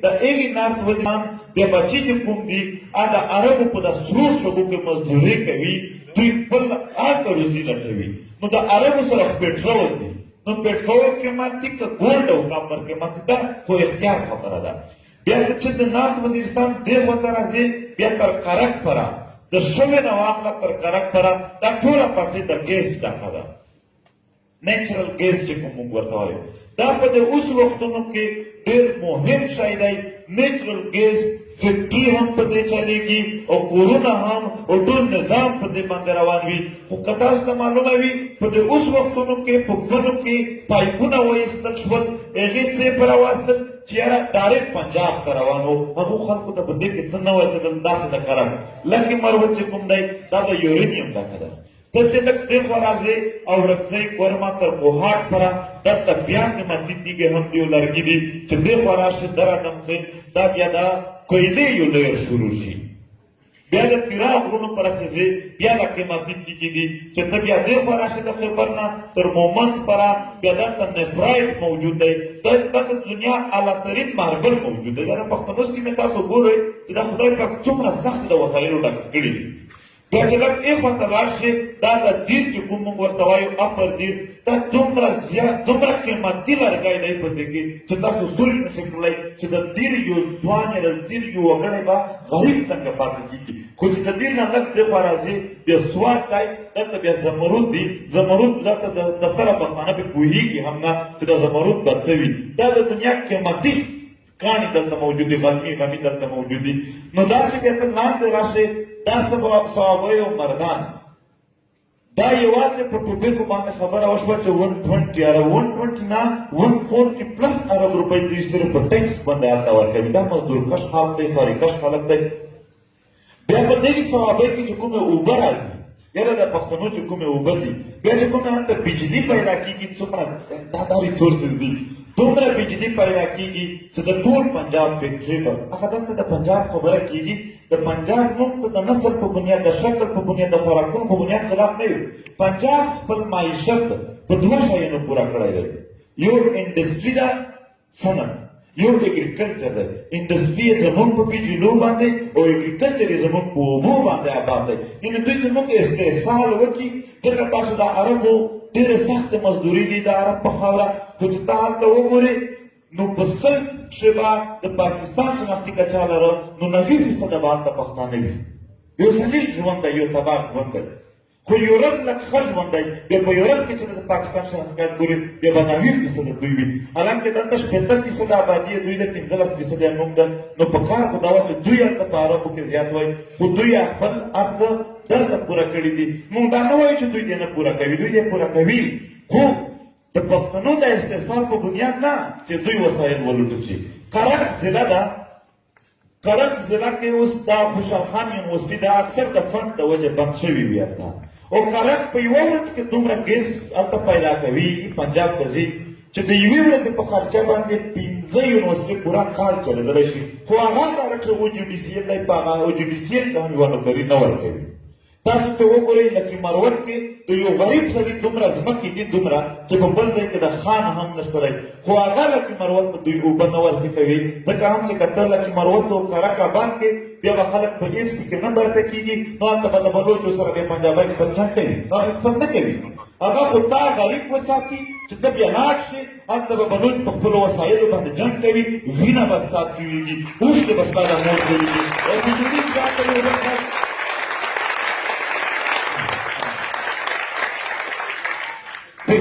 د ایګي نارت وزیران بیا بچی چې کوم دي د عربو په د سرو شګو کې مزدوري کوي دوی خپل روزي لټوي نو د عربو سره پټرول دي نو پټرول قیمتي که ګولډ او کاپر قیمتي ده خو اختیار خبره ده بیا چې د نارت وزیرستان دې خواته راځي بیا تر کرک پره د شوې نه واخله تر کرک پره دا ټوله پټې د ګیس ډکه ده نیچرل ګیس چې کوم موږ ورته وایو دا په دې اوس وختونو کې ډېر مهم شی دی نیچرل ګیس فیکټري هم په دې چلېږي او کورونه هم او ټول نظام په دې باندې روان وي خو که تاسو ته معلومه وي په دې اوس وختونو کې په ونو کې پایپونه وایستل شول هغې څه یې په راواستل چې یاره ډایرکټ پنجاب ته روان وو هغو خلکو ته په دې کې څه نه ورتلل داسې د کرک لکې مروت چې کوم دی دا د یورینیم ډکه ده ته چې لږ دې خوا راځې او رکځۍ ګورمه تر کوهاټ پره دلته بیا قیمتي تیږې هم دي او لرګي دي چې دې خوا راشې دره نمخې دا بیا دا کویلې یو لیر شروع شي بیا د تیرا غرونو پر راځې بیا د قیمتي تیږې دي چې ته بیا دې خوا راشې د خیبر نه تر مومند پره بیا دلته نفرایټ موجود دی دلته د دنیا اعلیترین ماربل موجود دی دا د پښتنوس کې مې تاسو ګورئ چې دا خدای پاک څومره سخت د وسایلو ډک کړي دي بیا چې لږ ایخواته لاړ شي دا د دیر چې کوم موږ ورته وایو اپر دیر دا دومره زیات دومره قیمتي لرګی دی په دې کې چې تاسو سوچ نشئ کولی چې د دیر یو ځوان یا د دیر یو وګړی به غریب څنګه پاتې کېږي خو چې د دیر نه لږ دېخوا راځي بیا سوات دی دلته بیا زمرود دي زمرود دلته د سره پښتانه پرې پوهېږي هم نه چې د زمرود به څه وي دا د دنیا قیمتي کاڼي دلته موجود دي غمی دلته موجود دي نو داسې بیا ته لاندې راشئ دا صحابه او مردان دا یوازې په ټوپکو باندې خبره وشوه چې 120 اره 120 نه 140 پلس ارب روپۍ دوی صرف په ټیکس باندې هلته ورکوي دا مزدور کش خلک دی ساري کش خلک دی بیا په دې صحابه کې چې کومې اوبه راځي یاره د پښتنو چې کومې اوبه دي بیا چې کومې هلته بجلي پیدا کېږي څومره دا ریسورسز دي دومره بجلي پیدا کېږي چې د ټول پنجاب فیکټري به هغه دلته د پنجاب خبره کېږي د پنجاب موږ ته د نسل په بنیاد د شکل په بنیاد د خوراکونو په بنیاد خلاف نه یو پنجاب خپل معیشت په دوه شیانو پوره کړی دی یو انډسټري ده صنعت یو اګریکلچر دی انډسټري یې زموږ په بجلو باندې او اګریکلچر یې زموږ په اوبو باندې آباد دی یعنې دوی زموږ استحصال وکړي ځکه تاسو د عربو ډېرې سختې مزدوري دي د عرب په خاوره خو چې ته هلته وګورې نو په سل کښې به د پاکستان شناختي کچا لره نو 90% به هلته پښتانه وي یو ذلیل ژوند دی یو تباه ژوند دی خو یورپ لږ ښه ژوند دی بیا په یورپ کې چې د پاکستان شناختي کارت ګورې بیا به 90% دوی وي حالانکې دلته 75% آبادي یې دوی ده 15% یې موږ ده نو په کار خو دا وه چې دوی هلته په عربو کې زیات وایي خو دوی خپل ارزه دلته پوره کړي دي موږ دا نه وایو چې دوی دې نه پوره کوي دوی دې پوره کوي خو د پښتنو د استحصال په بنیاد نه چې دوی وسایل ولوټل شي کرک ضلع ده کرک ضلع کې اوس دا خوشحال خان یونیورسټي دا اکثر د فنډ د وجې بند شوي وي هلته او کرک په یوه ورځ کې دومره ګیس هلته پیدا کوي پنجاب ته ځي چې د یوې ورځې په خرچه باندې 15 یونیورسټي پوره کال چلېدلی شي خو هغه ډایرکټر OGDCL دی په هغه OGDCL ته هم یوه نوکري نه ورکوي تاسو ته وګورئ لکه مروت کې د یو غریب سړي دومره ځمکې دي دومره چې په بل ځای کې د خان هم نشته دی خو هغه لکه مروت ته دوی اوبه نه ورځي کوي ځکه هم چې کتل لکه مروت او کرک آباد کې بیا به خلک په EFC کې نه برته کېږي نو هلته به د بلوچو سره بیا پنجابی خپل جنګ کوي خپل نه کوي هغه خو تا غریب وساتي چې ته بیا لاړ شې هلته به بلوچ په خپلو وسایلو باندې جنګ کوي وینه به ستا تویېږي اوښکې به ستا د مور تویېږي او وجودي